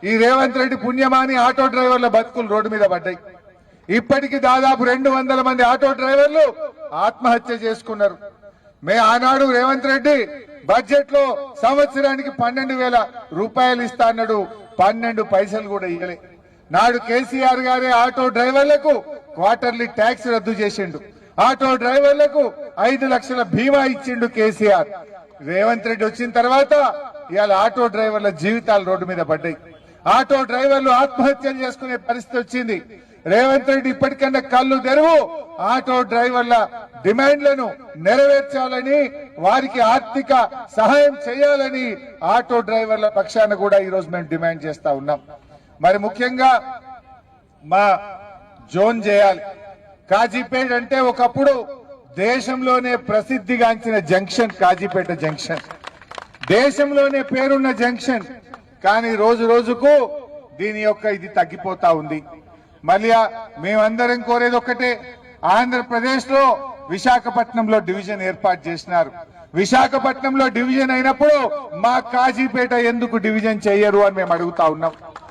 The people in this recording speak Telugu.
ఈ రేవంత్ రెడ్డి పుణ్యమాని ఆటో డ్రైవర్ల బతుకులు రోడ్డు మీద పడ్డాయి. ఇప్పటికి దాదాపు 200 మంది ఆటో డ్రైవర్లు ఆత్మహత్య చేసుకున్నారు. ఆనాడు రేవంత్ రెడ్డి బడ్జెట్ లో సంవత్సరానికి 12,000 రూపాయలు ఇస్తా అన్నాడు. 12 పైసలు కూడా ఇవ్వలే. నాడు కేసీఆర్ గారే ఆటో డ్రైవర్లకు క్వార్టర్లీ ట్యాక్స్ రద్దు చేసిండు. ఆటో డ్రైవర్లకు 5 లక్షల బీమా ఇచ్చిండు కేసీఆర్. రేవంత్ రెడ్డి వచ్చిన తర్వాత ఇవాళ ఆటో డ్రైవర్ల జీవితాలు రోడ్డు మీద పడ్డాయి. ఆటో డ్రైవర్లు ఆత్మహత్యలు చేసుకునే పరిస్థితి వచ్చింది. రేవంత్ రెడ్డి ఇప్పటికన్నా కళ్ళు తెరువు, ఆటో డ్రైవర్ల డిమాండ్లను నెరవేర్చాలని, వారికి ఆర్థిక సహాయం చేయాలని ఆటో డ్రైవర్ల పక్షాన కూడా ఈ రోజు మేము డిమాండ్ చేస్తా ఉన్నాం. మరి ముఖ్యంగా మా జోన్ చేయాలి. కాజీపేట అంటే ఒకప్పుడు దేశంలోనే ప్రసిద్ధిగాంచిన జంక్షన్ కాజీపేట జంక్షన్, దేశంలోనే పేరున్న జంక్షన్. కానీ రోజు రోజుకు దీని యొక్క ఇది తగ్గిపోతా ఉంది. మళ్ళీ మేమందరం కోరేది ఒక్కటే, ఆంధ్రప్రదేశ్ లో విశాఖపట్నంలో డివిజన్ ఏర్పాటు చేసినారు. విశాఖపట్నంలో డివిజన్ అయినప్పుడు మా కాజీపేట ఎందుకు డివిజన్ చేయరు అని మేము అడుగుతా ఉన్నాం.